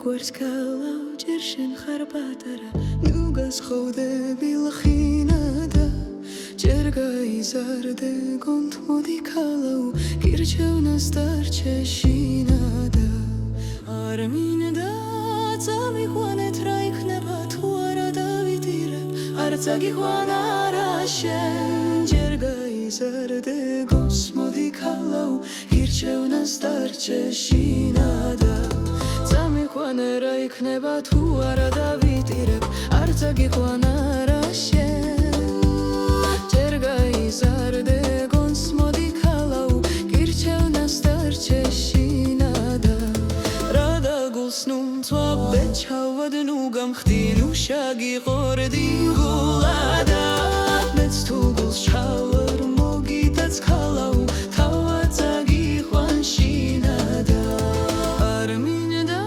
გვერდს გალავ ჯერ შენ ხარ პატარა ნუ გასხოვდები ლხინა და ჯერ გაიზარდე გონთ მოდი ქალავ გირჩევნას დარჩე შინა და არ მინდა წამიყვანეთ რა იქნება თუ არა დავიტირებ არც აგიყვანა რა შენ ჯერ გაიზარდე გონს მოდი ქალავ გირჩევნას დარჩე შინა და წამიყვანე რა იქნება თუ არა დავიტირებ არც აგიყვანა რა შენ ჯერ გაიზარდე გონს მოდი ქალავ გირჩევნას დარჩე შინა და რა დაგულს ნუ მწვა ბეჩავად ნუ გამხდი ნუ შაგიყორდი გულა და მეც თუ გულს ჩავარ მოგიდაც ქალავ თავად აგიყვან შინა და არ მინდა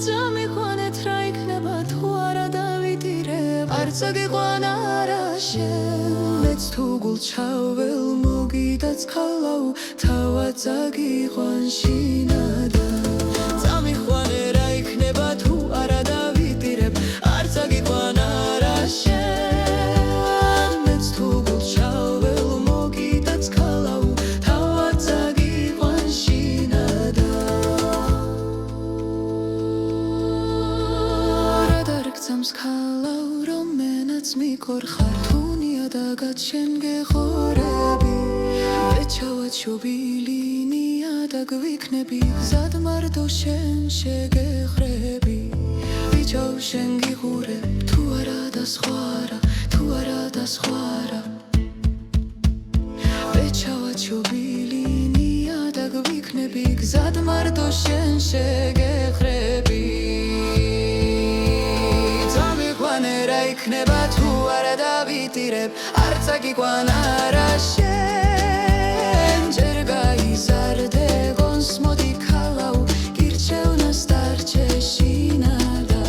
წამიყვანეთ რა იქნება თუ არა დავიტირებ არც აგიყვანა რა შენ მეც თუ გულს ჩაվել მოგიდაც ქალავ თავად აგიყვან შინა და წამიყვანე რა იქნება თუ არა დავიტირებ არც აგიყვანა რა შენ მეც თუ გულს ჩაվել მოგიდაც ქალავ თავად აგიყვან შინა და რა დარგცამს ქალავ რომელმენაც მიქორხარ თუნია დაგად შენ გეხორები ვეჩავად შობილი ნიადაგ ვიქნები გზად მარტო შენ შეგეხრები ვიჩავ შენ გიყურებ თუ არა და სხვა რა თუ არა და სხვა რა ვეჩავად შობილი ნიადაგ ვიქნები გზად მარტო შენ შეგეხრები წამიყვანე რა იქნება თუ არა დავიტირებ არც აგიყვანა რა შენ ჯერ გაიზარდე გონს მოდი ქალავ გირჩევნას დარჩე შინა და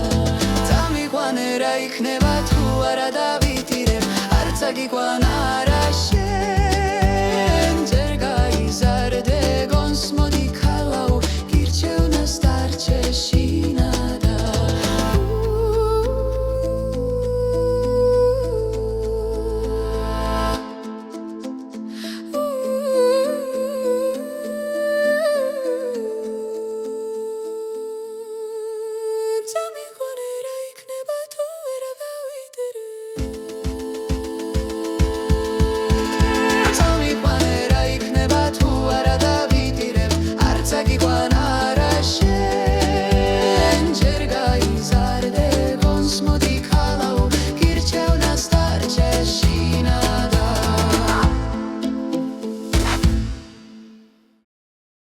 წამიყვანე რა იქნება თუ არა დავიტირებ არც აგიყვანა